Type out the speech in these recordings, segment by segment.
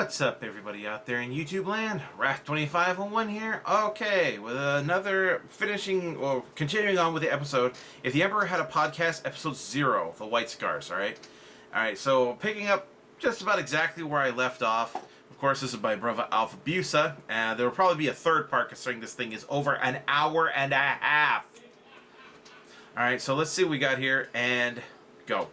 What's up, everybody out there in YouTube land? Wrath2501 here. Okay, with another continuing on with the episode. If the Emperor had a podcast, episode 0, the White Scars, alright? Alright, so picking up just about exactly where I left off. Of course, this is my brother Alpha Busa, and there will probably be a third part considering this thing is over an hour and a half. Alright, so let's see what we got here, and go.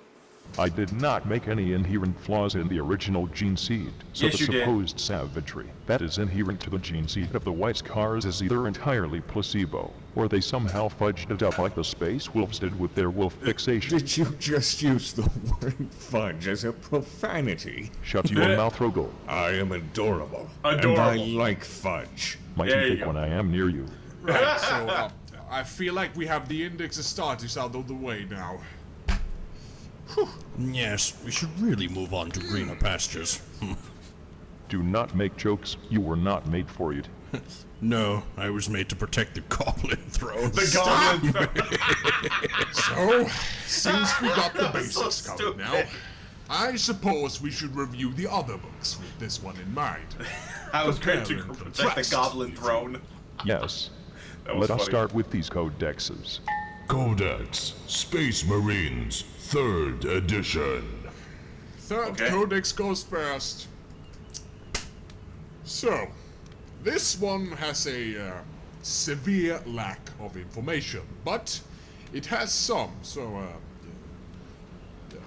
I did not make any inherent flaws in the original gene seed, so yes, the supposed savagery that is inherent to the gene seed of the White Scars is either entirely placebo, or they somehow fudged it up like the space wolves did with their wolf fixation. Did you just use the word fudge as a profanity? Shut your mouth, Rogol. I am adorable. And I like fudge. Might you think when I am near you. Right, so I feel like we have the Index Astartes out of the way now. Whew. Yes, we should really move on to greener pastures. Do not make jokes. You were not made for it. No, I was made to protect the Goblin Throne. The Goblin Throne! So, since we got the basics covered now, I suppose we should review the other books with this one in mind. I was going to protect the Goblin Throne. Yes. Let us start with these codexes. Codex, Space Marines, 3rd edition. Third codex goes first. So, this one has a severe lack of information, but it has some, so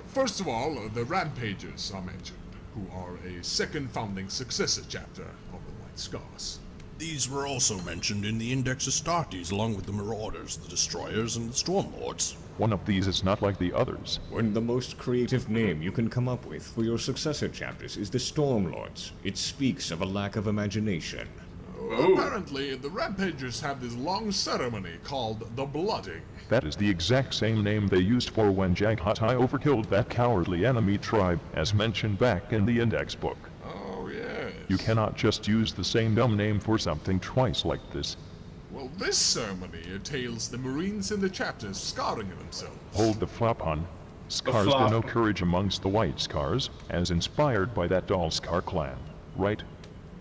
first of all, the Rampagers are mentioned, who are a second founding successor chapter of the White Scars. These were also mentioned in the Index Astartes, along with the Marauders, the Destroyers, and the Stormlords. One of these is not like the others. When the most creative name you can come up with for your successor chapters is the Stormlords, it speaks of a lack of imagination. Apparently, the Rampagers have this long ceremony called the Blooding. That is the exact same name they used for when Jaghatai overkilled that cowardly enemy tribe, as mentioned back in the Index book. Oh, yes. You cannot just use the same dumb name for something twice like this. Well, this ceremony entails the Marines in the chapters scarring themselves. Hold the flop, hon. Scars flop. were no courage amongst the White Scars, as inspired by that Doll Scar clan, right?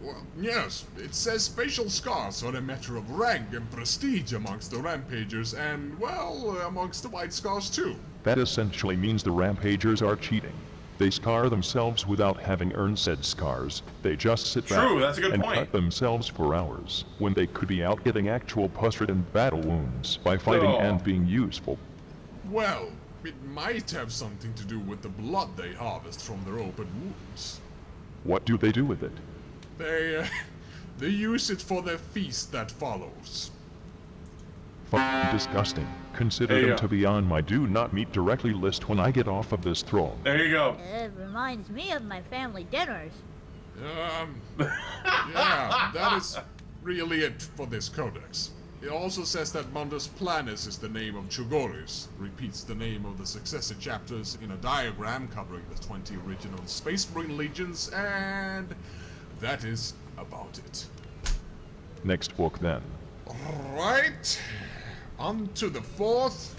Well, yes, it says facial scars are a matter of rank and prestige amongst the Rampagers and, well, amongst the White Scars too. That essentially means the Rampagers are cheating. They scar themselves without having earned said scars. They just sit back that's a good and point. cut themselves for hours, when they could be out getting actual pus-ridden battle wounds by fighting and being useful. Well, it might have something to do with the blood they harvest from their open wounds. What do they do with it? They use it for their feast that follows. Fucking disgusting. Consider them to be on my do not meet directly list when I get off of this throne. There you go. It reminds me of my family dinners. Yeah, that is really it for this codex. It also says that Mundus Planus is the name of Chogoris, repeats the name of the successor chapters in a diagram covering the 20 original Space Marine legions, and that is about it. Next book then. Alright, on to the 4th.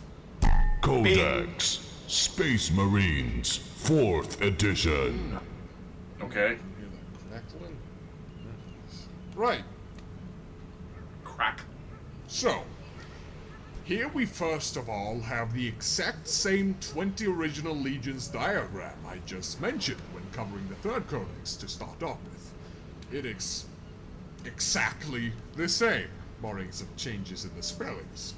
Codex, Space Marines, 4th edition. Okay. Right. Crack. So, here we first of all have the exact same 20 original legions diagram I just mentioned when covering the 3rd codex to start off with. It is exactly the same, barring some changes in the spellings.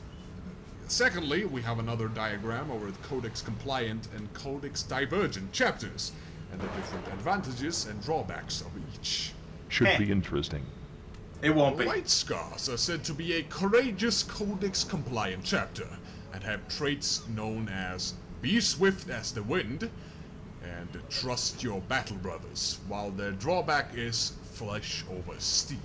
Secondly, we have another diagram over the Codex Compliant and Codex Divergent chapters, and the different advantages and drawbacks of each. Should be interesting. It won't be. White Scars are said to be a courageous Codex Compliant chapter, and have traits known as Be Swift as the Wind, and Trust Your Battle Brothers, while their drawback is Flesh over Steel.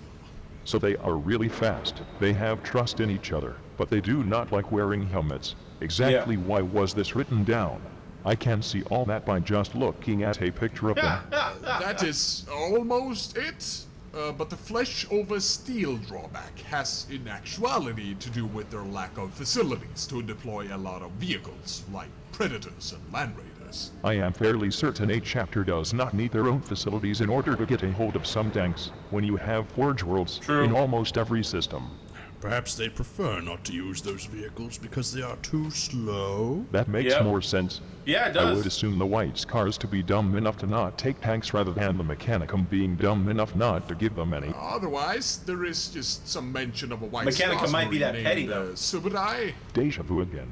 So they are really fast. They have trust in each other, but they do not like wearing helmets. Exactly why was this written down? I can see all that by just looking at a picture of them. That is almost it. But the flesh over steel drawback has in actuality to do with their lack of facilities to deploy a lot of vehicles, like Predators and Land Raiders. this. I am fairly certain a chapter does not need their own facilities in order to get a hold of some tanks, when you have Forge Worlds True. in almost every system. Perhaps they prefer not to use those vehicles because they are too slow? That makes Yep. more sense. Yeah, it I does. would assume the White Scars to be dumb enough to not take tanks rather than the Mechanicum being dumb enough not to give them any. Otherwise, there is just some mention of a white Mechanica Scars might be Marine that petty, named, though. Subutai, Deja vu again.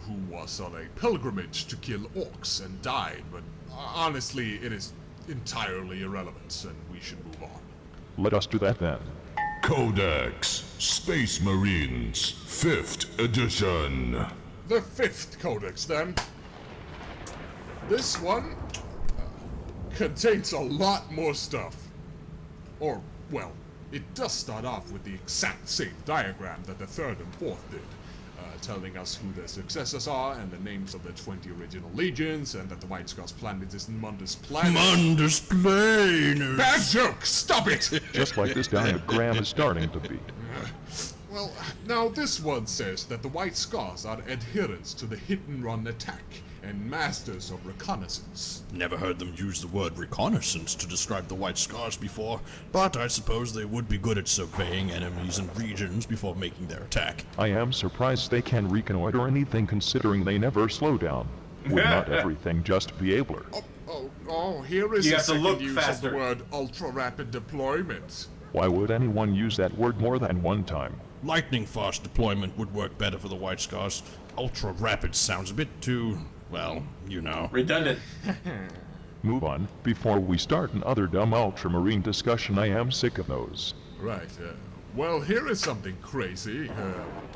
who was on a pilgrimage to kill orcs and died, but honestly, it is entirely irrelevant, and we should move on. Let us do that then. Codex Space Marines 5th Edition. The 5th Codex, then. This one contains a lot more stuff. Or, well, it does start off with the exact same diagram that the 3rd and 4th did, telling us who their successors are and the names of the 20 original legions, and that the White Scars planet is Mundus Planet. Mundus Planers! Bad joke! Stop it! Just like this diagram is starting to be. Well, now this one says that the White Scars are adherents to the hit-and-run attack and masters of reconnaissance. Never heard them use the word reconnaissance to describe the White Scars before, but I suppose they would be good at surveying enemies and regions before making their attack. I am surprised they can reconnoiter anything considering they never slow down. Would not everything just be abler? Here is You a have to second look use faster. of the word ultra-rapid deployment. Why would anyone use that word more than one time? Lightning fast deployment would work better for the White Scars. Ultra rapid sounds a bit too, well, you know. Redundant. Move on. Before we start another dumb ultramarine discussion, I am sick of those. Right, well, here is something crazy.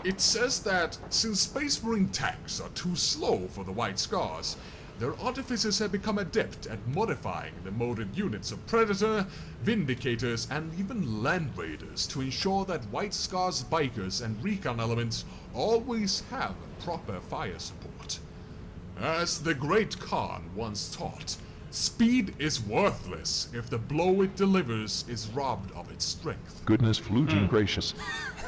It says that since Space Marine tanks are too slow for the White Scars, their artificers have become adept at modifying the modded units of Predator, Vindicators, and even Land Raiders to ensure that White Scars bikers and recon elements always have proper fire support. As the Great Khan once taught, speed is worthless if the blow it delivers is robbed of its strength. Goodness fluging gracious.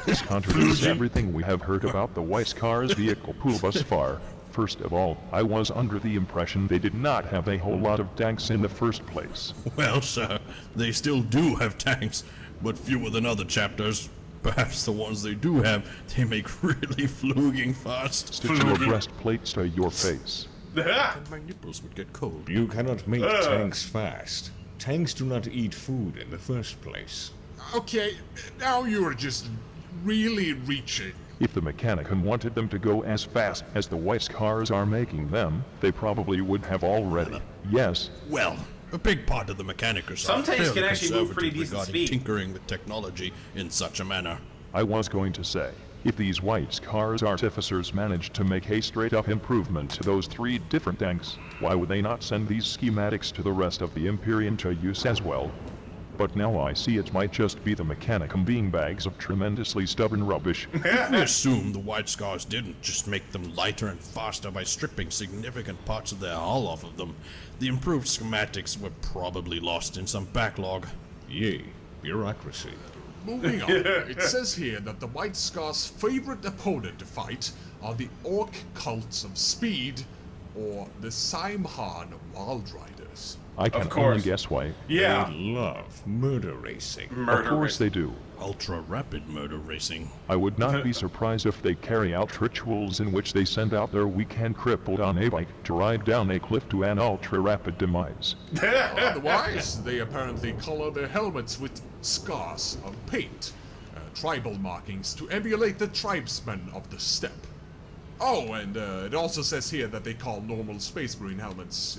This contradicts everything we have heard about the White Scars vehicle pool thus far. First of all, I was under the impression they did not have a whole lot of tanks in the first place. Well, sir, they still do have tanks, but fewer than other chapters. Perhaps the ones they do have, they make really fluging fast. Stitch your breastplates to your face. And my nipples would get cold. You cannot make tanks fast. Tanks do not eat food in the first place. Okay, now you are just really reaching. If the Mechanicum wanted them to go as fast as the White Scars are making them, they probably would have already. Yes, Well, a big part of the Mechanicus Some are tanks fairly can actually move pretty conservative decent regarding speed. tinkering with technology in such a manner. I was going to say, if these White Scars artificers managed to make a straight-up improvement to those 3 different tanks, why would they not send these schematics to the rest of the Imperium to use as well? But now I see it might just be the Mechanicum being bags of tremendously stubborn rubbish. I assume the White Scars didn't just make them lighter and faster by stripping significant parts of their hull off of them. The improved schematics were probably lost in some backlog. Yea, bureaucracy. Moving on, it says here that the White Scars' favorite opponent to fight are the Orc cults of speed, or the Saimhan Wild Riders. I can course. only guess why. Yeah. They love murder racing. Of course they do. Ultra rapid murder racing. I would not be surprised if they carry out rituals in which they send out their weak hand crippled on a bike to ride down a cliff to an ultra-rapid demise. Otherwise, they apparently color their helmets with scars of paint, tribal markings to emulate the tribesmen of the steppe. Oh, and it also says here that they call normal Space Marine helmets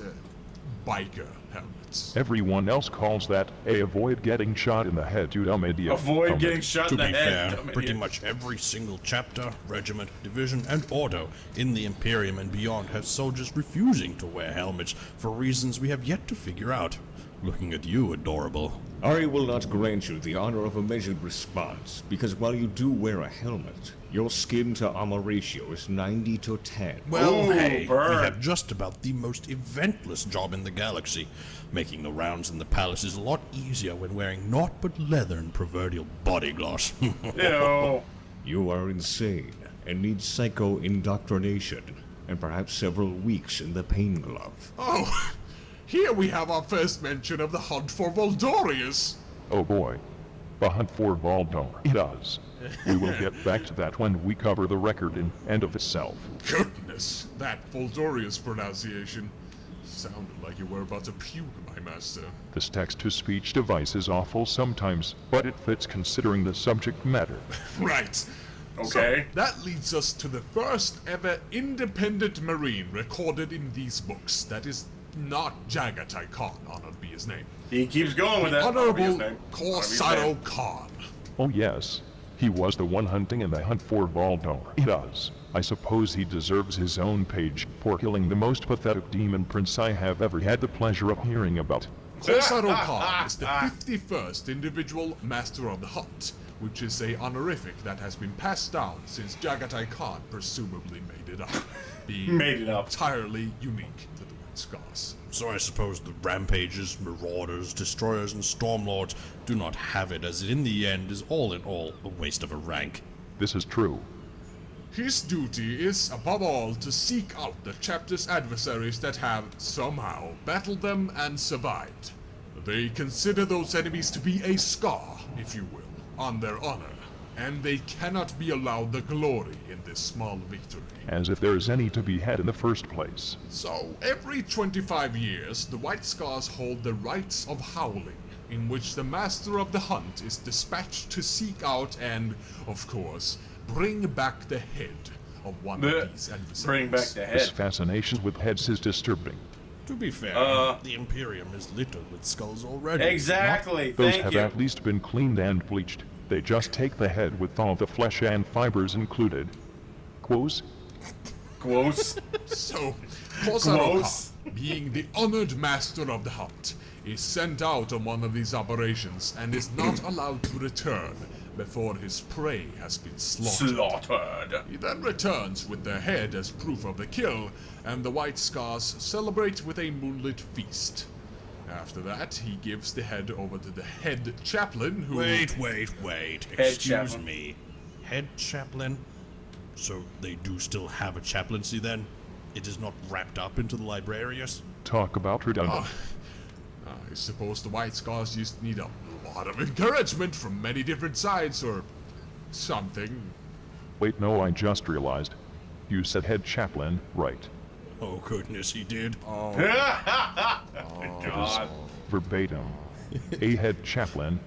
biker helmets. Everyone else calls that a avoid getting shot in the head, you dumb idiot. Avoid helmet. getting shot To in the be head. fair, dumb pretty idiot. much every single chapter, regiment, division, and ordo in the Imperium and beyond has soldiers refusing to wear helmets for reasons we have yet to figure out. Looking at you, adorable. Ari will not grant you the honor of a measured response, because while you do wear a helmet, your skin to armor ratio is 90 to 10. Well, Ooh, hey, burn. we have just about the most eventless job in the galaxy. Making the rounds in the palace is a lot easier when wearing naught but leather and proverbial body gloss. Ew. You are insane and need psycho indoctrination. and perhaps several weeks in the pain glove. Oh, here we have our first mention of the hunt for Voldorius. Oh boy. The hunt for Voldor. It does. We will get back to that when we cover the record in and of itself. Goodness, that Voldorius pronunciation sounded like you were about to puke, my master. This text-to-speech device is awful sometimes, but it fits considering the subject matter. Right. Okay. So, that leads us to the first ever independent Marine recorded in these books. That is not Jagatai Khan, honored be his name. He keeps going with that. Honorable Corsaro Khan. Oh yes. He was the one hunting in the hunt for Voldor. He does. I suppose he deserves his own page for killing the most pathetic demon prince I have ever had the pleasure of hearing about. Corsaro Khan is the 51st individual Master of the Hunt, which is a honorific that has been passed down since Jagatai Khan presumably made it up, being Made it up. entirely unique to the White Scars. So I suppose the rampages, marauders, destroyers, and stormlords do not have it, as it in the end is all in all a waste of a rank. This is true. His duty is, above all, to seek out the chapter's adversaries that have, somehow, battled them and survived. They consider those enemies to be a scar, if you will, on their honor, and they cannot be allowed the glory in this small victory. As if there is any to be had in the first place. So, every 25 years, the White Scars hold the Rites of Howling, in which the Master of the Hunt is dispatched to seek out and, of course, bring back the head of one of these adversaries. Bring back the This head. fascination with heads is disturbing. To be fair, the Imperium is littered with skulls already. Exactly. Those Thank have you. at least been cleaned and bleached. They just take the head with all the flesh and fibers included. Quos? Quos. So, Corsaro Close. Khan, being the honored Master of the Hunt, is sent out on one of these operations and is not allowed to return before his prey has been slaughtered. Slaughtered. He then returns with their head as proof of the kill, and the White Scars celebrate with a moonlit feast. After that, he gives the head over to the head chaplain, who... Wait. Head Excuse chaplain. me. Head chaplain? So they do still have a chaplaincy then? It is not wrapped up into the librarius? Talk about redundant. I suppose the White Scars just need a lot of encouragement from many different sides, or something. Wait, no, I just realized. You said head chaplain, right? Oh goodness, he did. God. Verbatim. A head chaplain.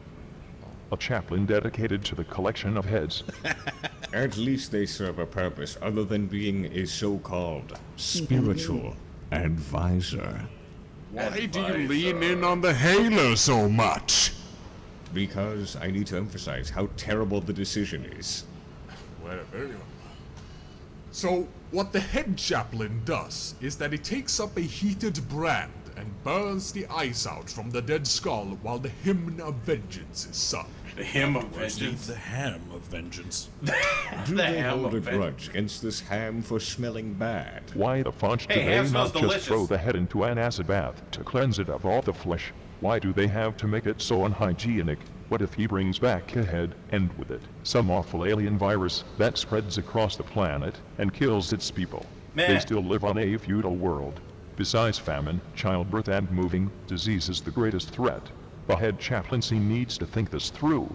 A chaplain dedicated to the collection of heads. At least they serve a purpose other than being a so-called spiritual advisor. Why do you lean in on the halo so much? Because I need to emphasize how terrible the decision is. Well, very well. So, what the head chaplain does is that he takes up a heated brand and burns the ice out from the dead skull while the hymn of vengeance is sung. The hymn of Firstly, vengeance. the ham of vengeance. Do The they ham hold a of vengeance. grudge against this ham for smelling bad? Why the fudge do Hey, ham they smells not just throw delicious. the head into an acid bath to cleanse it of all the flesh? Why do they have to make it so unhygienic? What if he brings back a head, and with it, some awful alien virus that spreads across the planet and kills its people? Meh. They still live on a feudal world. Besides famine, childbirth and moving, disease is the greatest threat. The head chaplaincy needs to think this through.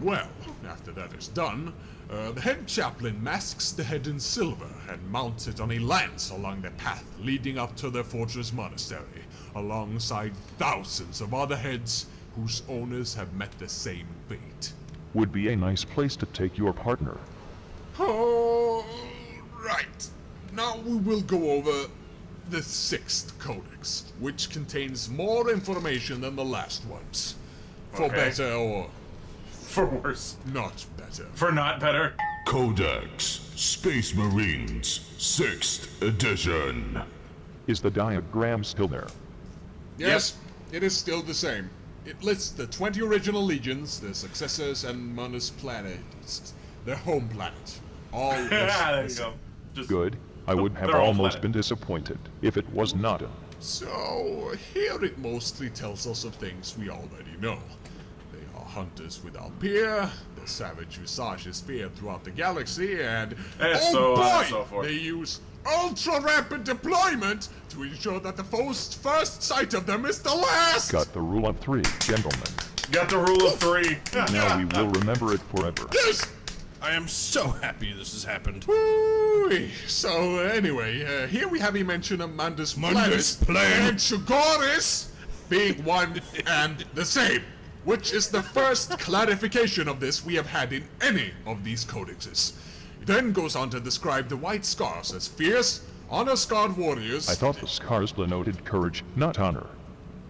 Well, after that is done, the head chaplain masks the head in silver and mounts it on a lance along the path leading up to their fortress monastery, alongside thousands of other heads whose owners have met the same fate. Would be a nice place to take your partner. Oh, right. Now we will go over the 6th codex, which contains more information than the last ones. For Okay. better or For worse. not better. For not better. Codex Space Marines 6th Edition. Is the diagram still there? Yes, it is still the same. It lists the 20 original legions, their successors, and Manus planets, their home planet. All listed There the you same. go. Just Good. I would have They're all almost planet. been disappointed if it was not. So, here it mostly tells us of things we already know. They are hunters without peer, their the savage visage is feared throughout the galaxy, and so on and so forth. they use ultra-rapid deployment to ensure that the foe's first sight of them is the last! Got the rule of 3, gentlemen. Got the rule of 3. Now we will remember it forever. Yes! I am so happy this has happened. Woo-wee. So, anyway, here we have a mention of Mundus Mundus Planet and Chigoris being one and the same, which is the first clarification of this we have had in any of these codexes. It then goes on to describe the White Scars as fierce, honor-scarred warriors. I thought the scars denoted courage, not honor.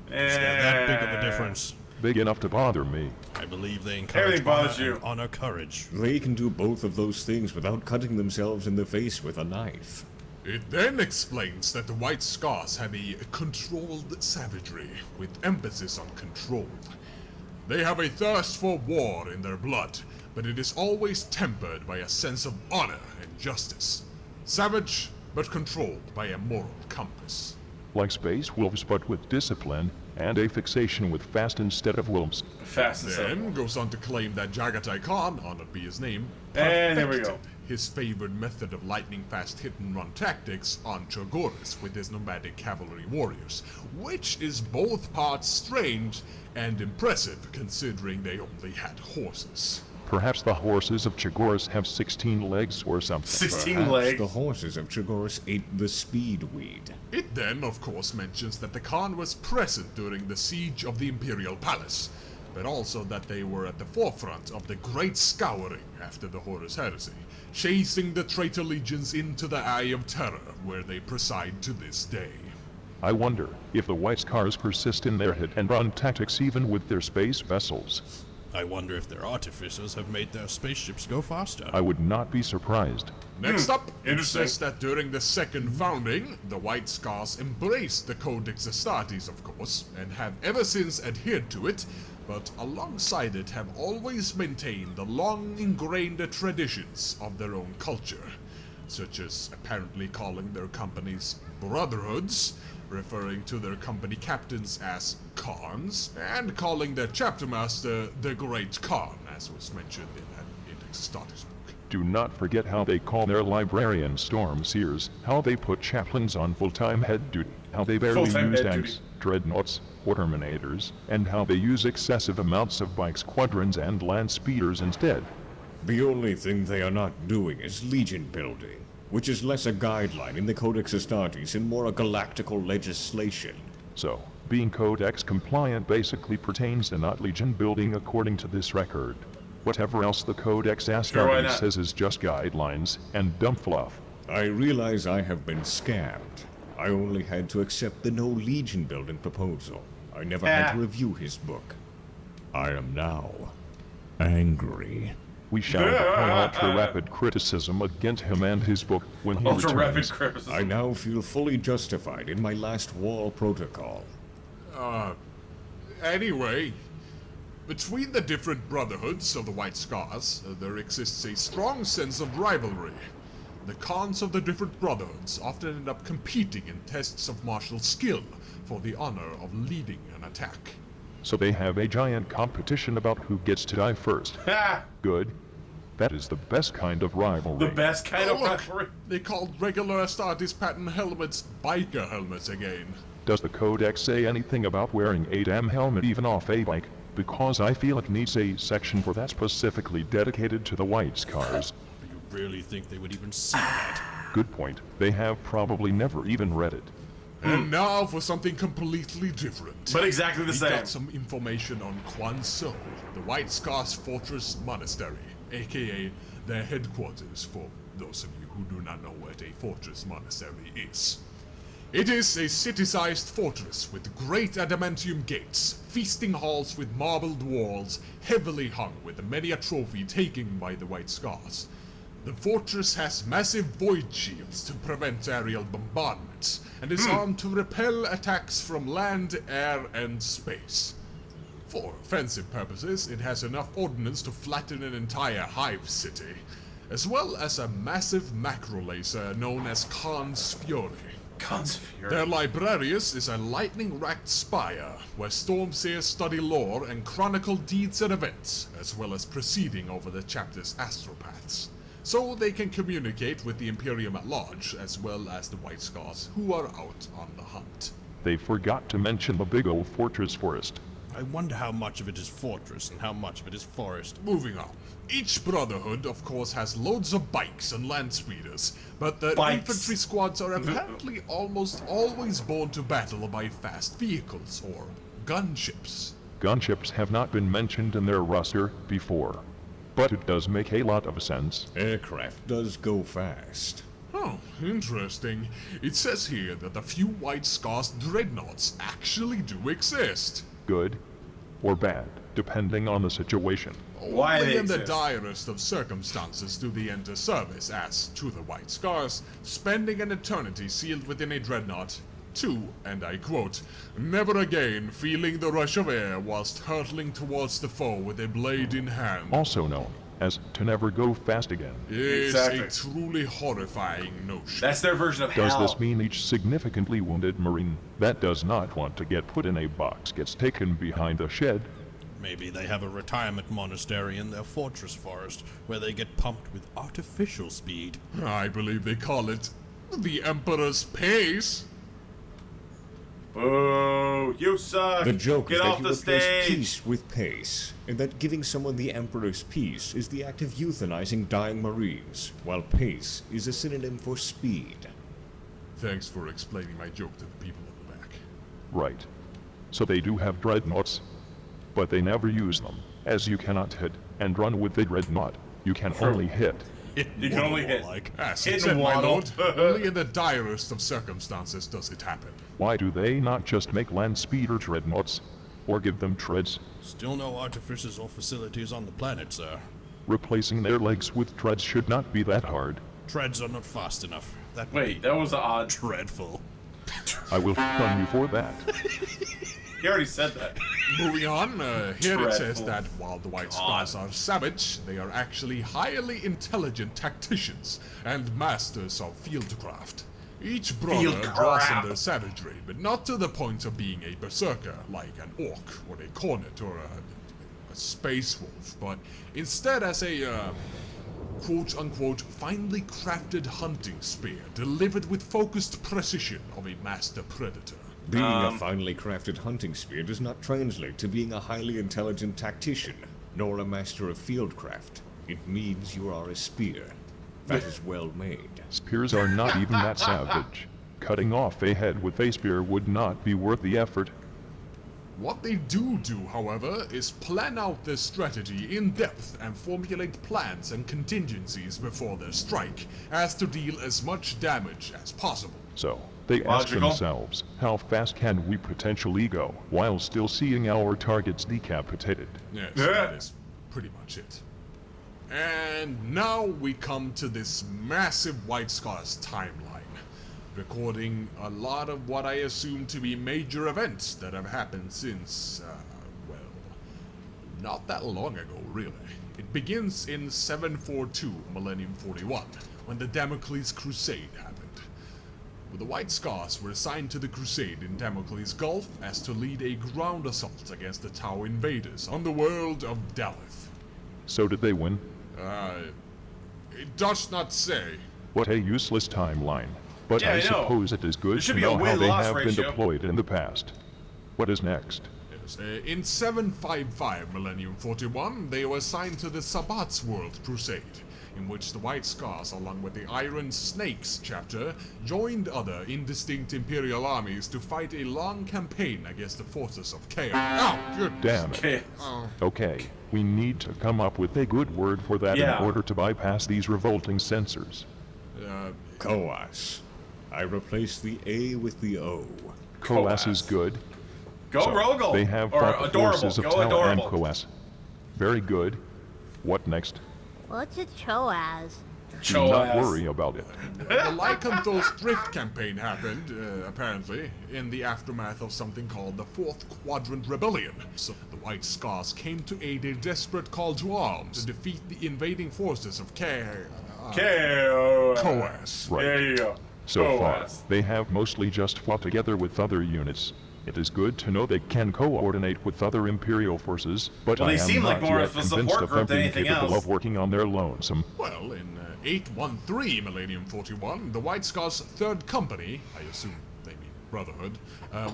Is there that big of a difference? Big enough to bother me. I believe they encourage Everything bothers honor you. and honor courage. They can do both of those things without cutting themselves in the face with a knife. It then explains that the White Scars have a controlled savagery, with emphasis on control. They have a thirst for war in their blood, but it is always tempered by a sense of honor and justice. Savage, but controlled by a moral compass. Like space wolves, but with discipline and a fixation with fast instead of wolves. Fast and Then simple. goes on to claim that Jagatai Khan, honored be his name, And there we perfected go. his favored method of lightning-fast hit-and-run tactics on Chogoris with his nomadic cavalry warriors, which is both parts strange and impressive considering they only had horses. Perhaps the horses of Chigoris have 16 legs or something. 16 Perhaps legs. the horses of Chigoris ate the speedweed. It then, of course, mentions that the Khan was present during the siege of the Imperial Palace, but also that they were at the forefront of the Great Scouring after the Horus Heresy, chasing the traitor legions into the Eye of Terror, where they preside to this day. I wonder if the White Scars persist in their hit-and-run tactics even with their space vessels. I wonder if their artificers have made their spaceships go faster. I would not be surprised. Next up, it interesting. says that during the second founding, the White Scars embraced the Codex Astartes, of course, and have ever since adhered to it, but alongside it have always maintained the long-ingrained traditions of their own culture, such as apparently calling their companies brotherhoods, referring to their company captains as Khans, and calling their chapter master the Great Khan, as was mentioned in that Codex Astartes book. Do not forget how they call their librarians storm seers, how they put chaplains on full-time head duty, how they barely Full-time use head tanks, duty. dreadnoughts, or terminators, and how they use excessive amounts of bike squadrons and land speeders instead. The only thing they are not doing is legion building, which is less a guideline in the Codex Astartes and more a galactical legislation. So, being Codex compliant basically pertains to not legion building according to this record. Whatever else the Codex why Astartes not? says is just guidelines and dumb fluff. I realize I have been scammed. I only had to accept the no legion building proposal. I never had to review his book. I am now angry. We shall apply ultra-rapid criticism against him and his book when he Ultra rapid returns. criticism. I now feel fully justified in my last wall protocol. Anyway, between the different brotherhoods of the White Scars, there exists a strong sense of rivalry. The Khans of the different brotherhoods often end up competing in tests of martial skill for the honor of leading an attack. So they have a giant competition about who gets to die first. Ha! Good. That is the best kind of rivalry. The best kind of Look, rivalry. they called regular Astartes pattern helmets biker helmets again. Does the Codex say anything about wearing a damn helmet even off a bike? Because I feel it needs a section for that specifically dedicated to the White Scars. Do you really think they would even see that? Good point. They have probably never even read it. And now for something completely different. But exactly the We same. got some information on Quan So, the White Scars Fortress Monastery, aka their headquarters for those of you who do not know what a fortress monastery is. It is a city-sized fortress with great adamantium gates, feasting halls with marbled walls, heavily hung with many a trophy taken by the White Scars. The fortress has massive void shields to prevent aerial bombardments, and is armed to repel attacks from land, air, and space. For offensive purposes, it has enough ordnance to flatten an entire hive city, as well as a massive macro laser known as Khan's Fury. Gods of Fury. Their librarius is a lightning-racked spire, where Stormseers study lore and chronicle deeds and events, as well as proceeding over the chapter's astropaths, so they can communicate with the Imperium at large, as well as the White Scars who are out on the hunt. They forgot to mention the big old fortress forest. I wonder how much of it is fortress and how much of it is forest. Moving on. Each brotherhood, of course, has loads of bikes and land speeders, but the Bikes. infantry squads are apparently almost always born to battle by fast vehicles, or gunships. Gunships have not been mentioned in their roster before, but it does make a lot of sense. Aircraft does go fast. Oh, interesting. It says here that a few White Scars dreadnoughts actually do exist. Good or bad, depending on the situation. Why Only they in the exist. direst of circumstances do they enter service as, to the White Scars, spending an eternity sealed within a dreadnought, to, and I quote, never again feeling the rush of air whilst hurtling towards the foe with a blade in hand. Also known as to never go fast again. Is Exactly. a truly horrifying notion. That's their version of Does hell. this mean each significantly wounded Marine that does not want to get put in a box gets taken behind a shed? Maybe they have a retirement monastery in their fortress forest where they get pumped with artificial speed. I believe they call it the Emperor's Pace. Boo! You suck! The joke Get is that off you the replace stage! peace with pace, and that giving someone the Emperor's peace is the act of euthanizing dying Marines, while pace is a synonym for speed. Thanks for explaining my joke to the people in the back. Right. So they do have dreadnoughts, but they never use them, as you cannot hit and run with the dreadnought. You can only hit. You can only hit. Like, As Hit it and said, my waddle. lord, only in the direst of circumstances does it happen. Why do they not just make land speeder dreadnoughts, or give them treads? still no artificers or facilities on the planet, sir. Replacing their legs with treads should not be that hard. Treads are not fast enough. That would Wait, be that was odd. dreadful. I will on you for that. He already said that. Moving on, here it says Dreadful. that while the White Scars are savage, they are actually highly intelligent tacticians and masters of fieldcraft. Each brother draws in Fieldcraft. their savagery, but not to the point of being a berserker like an orc or a cornet or a space wolf, but instead as a quote-unquote finely crafted hunting spear delivered with focused precision of a master predator. Being a finely crafted hunting spear does not translate to being a highly intelligent tactician, nor a master of fieldcraft. It means you are a spear. That is well made. Spears are not even that savage. Cutting off a head with a spear would not be worth the effort. What they do, however, is plan out their strategy in depth and formulate plans and contingencies before their strike, as to deal as much damage as possible. So, they ask Logical. themselves, how fast can we potentially go, while still seeing our targets decapitated? Yes, Yeah. that is pretty much it. And now we come to this massive White Scars timeline, recording a lot of what I assume to be major events that have happened since, well, not that long ago, really. It begins in 742 Millennium 41, when the Damocles Crusade happened. The White Scars were assigned to the crusade in Damocles Gulf as to lead a ground assault against the Tau invaders on the world of Daleth. So did they win? It does not say. What a useless timeline. But Yeah, I I know. suppose it is good There should to be a know how they win-loss have been ratio. deployed in the past. What is next? Yes, in 755 Millennium 41, they were assigned to the Sabbat's World Crusade, in which the White Scars, along with the Iron Snakes chapter, joined other indistinct Imperial armies to fight a long campaign against the forces of Chaos. Oh, good. Damn it. Okay. Okay, we need to come up with a good word for that Yeah. in order to bypass these revolting censors. Coas. I replaced the A with the O. Coas is good. Go So, Rogel! They have or fought the adorable. forces of Go Tal and adorable. Coas. Very good. What next? What's a Choaz? Do not Choas. worry about it. The Lycanthos Drift campaign happened, apparently, in the aftermath of something called the Fourth Quadrant Rebellion. So the White Scars came to aid a desperate call to arms to defeat the invading forces of KO. Coas. Right. There you go. So far, COAS. they have mostly just fought together with other units. It is good to know they can coordinate with other Imperial forces, but Well, I they am seem like not more yet of a convinced support of them group than being anything capable else. of working on their lonesome. Well, in 813 Millennium 41, the White Scars' third company, I assume they mean Brotherhood,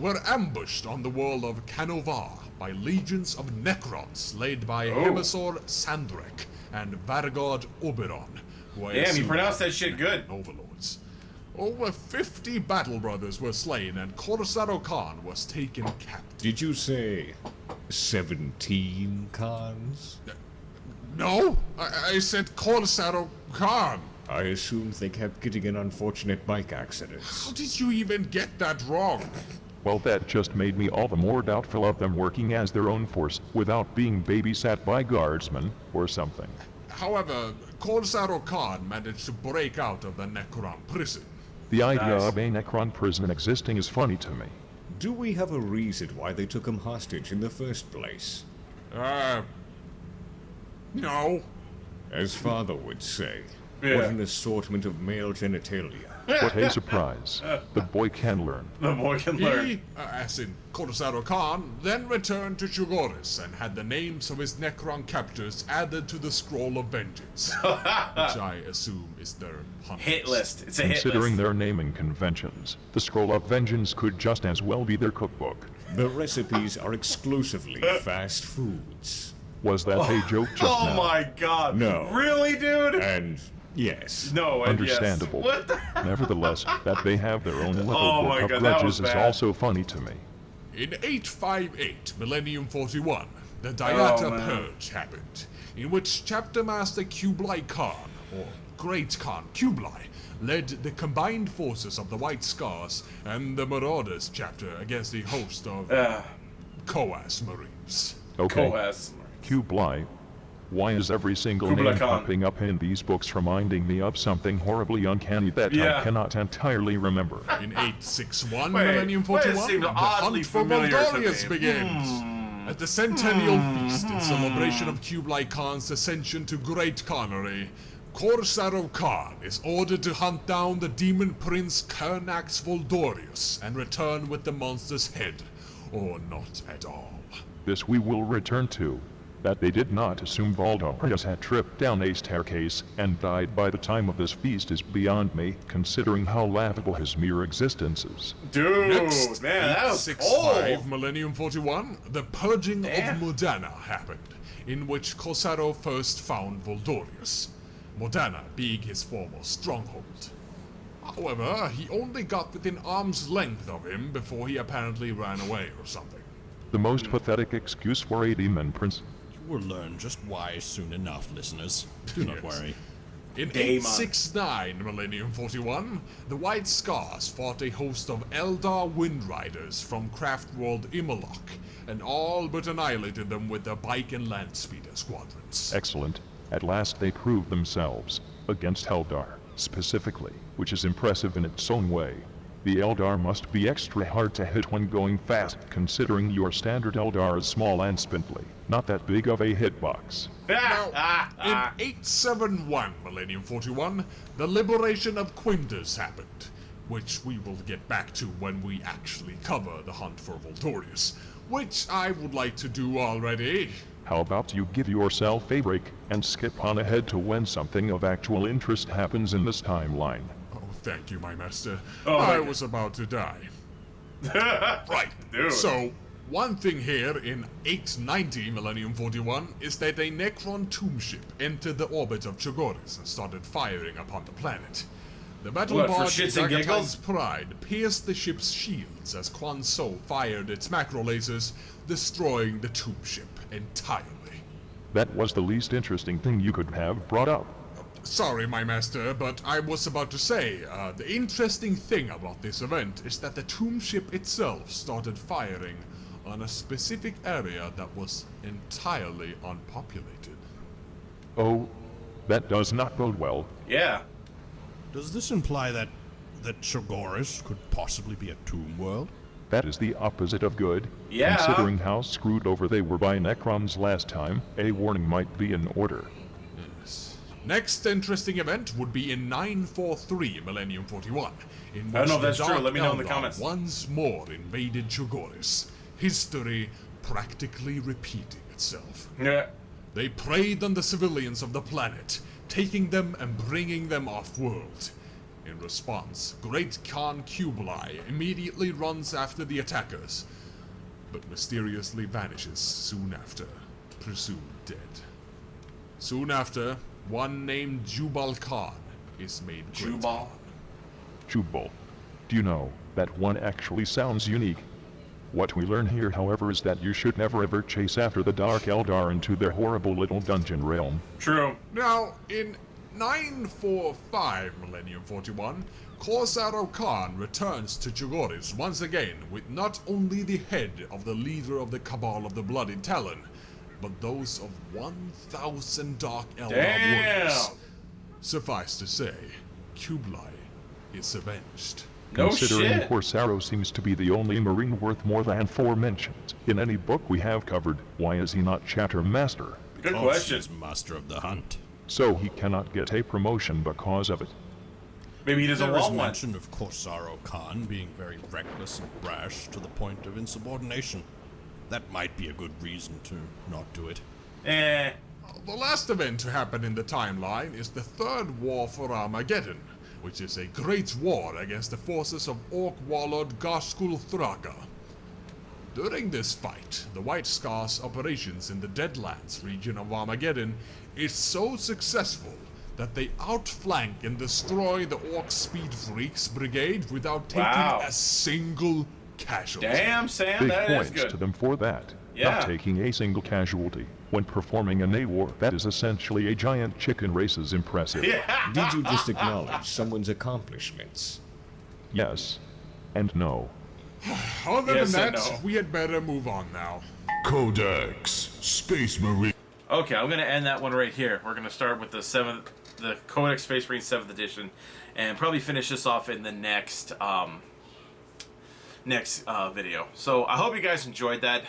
were ambushed on the world of Canovar by legions of Necrons led by Hemisor Sandrek and Vargard Oberon, who I Damn, you assume pronounced that are shit good. overlords. Over 50 battle brothers were slain and Corsaro Khan was taken captive. Did you say 17 Khans? No, I said Corsaro Khan. I assumed they kept getting in unfortunate bike accidents. How did you even get that wrong? Well, that just made me all the more doubtful of them working as their own force without being babysat by guardsmen or something. However, Corsaro Khan managed to break out of the Necron prison. The idea Nice. of a Necron prison existing is funny to me. Do we have a reason why they took him hostage in the first place? No. As father would say, Yeah. what an assortment of male genitalia. What a surprise. The boy can learn. The boy can learn. He, as in Corsaro Khan, then returned to Chugoris and had the names of his Necron captors added to the Scroll of Vengeance, which I assume is their hunters. Hit list. It's a hit Considering list. their naming conventions, the Scroll of Vengeance could just as well be their cookbook. The recipes are exclusively fast foods. Was that a joke just Oh now? my god. No. Really, dude? And yes, No, and yes. Understandable. What the? Nevertheless, that they have their own little Oh my book of God, that was grudges is bad. also funny to me. In 858 Millennium 41, the Diata man. Purge happened, in which Chapter Master Kublai Khan, or Great Khan Kublai, led the combined forces of the White Scars and the Marauders chapter against a host of COAS Marines. Okay, COAS. Kublai. Why is every single Kublai name Khan. popping up in these books reminding me of something horribly uncanny that Yeah. I cannot entirely remember? In 861 Wait, Millennium wait, it 41, seemed the oddly hunt for familiar to Voldorius me. begins. At the Centennial Feast in celebration of Kublai Khan's ascension to Great Khanary, Corsaro Khan is ordered to hunt down the demon prince Kernax Voldorius and return with the monster's head, or not at all. This we will return to. That they did not assume Voldorius had tripped down a staircase and died by the time of this feast is beyond me, considering how laughable his mere existence is. Dude, Next, man, that was 865 cold. Millennium 41, the Purging Damn. of Modana happened, in which Corsaro first found Voldorius, Modana being his former stronghold. However, he only got within arm's length of him before he apparently ran away or something. The most pathetic excuse for a demon prince. You will learn just why soon enough, listeners. Do not Yes. worry. In Daemon. 869 Millennium 41, the White Scars fought a host of Eldar Windriders from craft world Imaloc, and all but annihilated them with their bike and land speeder squadrons. Excellent. At last they proved themselves. Against Eldar, specifically, which is impressive in its own way. The Eldar must be extra hard to hit when going fast, considering your standard Eldar is small and spindly. Not that big of a hitbox. Now, in 871 Millennium 41, the liberation of Quintus happened, which we will get back to when we actually cover the hunt for Voldorius, which I would like to do already. How about you give yourself a break and skip on ahead to when something of actual interest happens in this timeline? Oh, thank you, my master. Oh, I my was about to die. Right. Dude. So, one thing here in 890 Millennium 41 is that a Necron tomb ship entered the orbit of Chogoris and started firing upon the planet. The battle What, for barge shits and Zagatine's giggles? Pride pierced the ship's shields as Quan So fired its macro lasers, destroying the tomb ship entirely. That was the least interesting thing you could have brought up. Sorry, my master, but I was about to say, the interesting thing about this event is that the tomb ship itself started firing on a specific area that was entirely unpopulated. Oh, that does not bode well. Yeah. Does this imply that Chogoris could possibly be a tomb world? That is the opposite of good. Yeah. Considering how screwed over they were by Necrons last time, a warning might be in order. Yes. Next interesting event would be in 943 Millennium 41, in which I don't know if that's the true. Dark Let me know in the Eldar comments. once more invaded Chogoris, history practically repeating itself. Yeah. They preyed on the civilians of the planet, taking them and bringing them off-world. In response, Great Khan Kublai immediately runs after the attackers, but mysteriously vanishes soon after, presumed dead. Soon after, one named Jubal Khan is made Great Jubal? Khan. Jubal. Do you know, that one actually sounds unique. What we learn here, however, is that you should never ever chase after the Dark Eldar into their horrible little dungeon realm. True. Now, in 945 Millennium 41, Corsaro Khan returns to Chogoris once again with not only the head of the leader of the Cabal of the Bloody Talon, but those of 1,000 Dark Eldar warriors. Damn! Suffice to say, Kublai is avenged. No Considering shit. Corsaro seems to be the only Marine worth more than 4 mentions in any book we have covered, why is he not Chatter Master? Good Because question. he's master of the hunt. So he cannot get a promotion because of it. Maybe he doesn't There is want one. mention of Corsaro Khan being very reckless and brash to the point of insubordination. That might be a good reason to not do it. Eh. The last event to happen in the timeline is the Third War for Armageddon, which is a great war against the forces of Orc warlord Garskul Thraka. During this fight, the White Scars' operations in the Deadlands region of Armageddon is so successful that they outflank and destroy the Orc Speed Freaks brigade without taking Wow. a single casualty. Damn, Sam, Big that is points good. to them for that. Yeah. Not taking a single casualty when performing an A-war that is essentially a giant chicken race is impressive. Yeah. Did you just acknowledge someone's accomplishments? Yes. And no. Other Yes than and that, no. we had better move on now. Codex, Space Marine. Okay, I'm gonna end that one right here. We're gonna start with the Codex Space Marine 7th edition, and probably finish this off in the next video. So I hope you guys enjoyed that.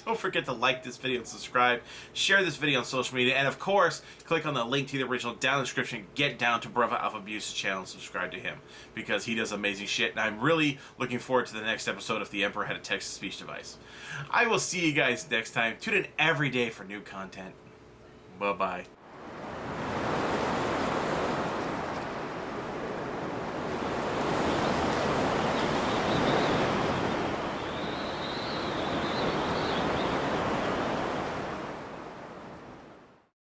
Don't forget to like this video and subscribe. Share this video on social media, and of course, click on the link to the original down in the description. Get down to Brother Alpha Abuse's channel and subscribe to him, because he does amazing shit, and I'm really looking forward to the next episode if the Emperor had a text-to-speech device. I will see you guys next time. Tune in every day for new content. Bye-bye.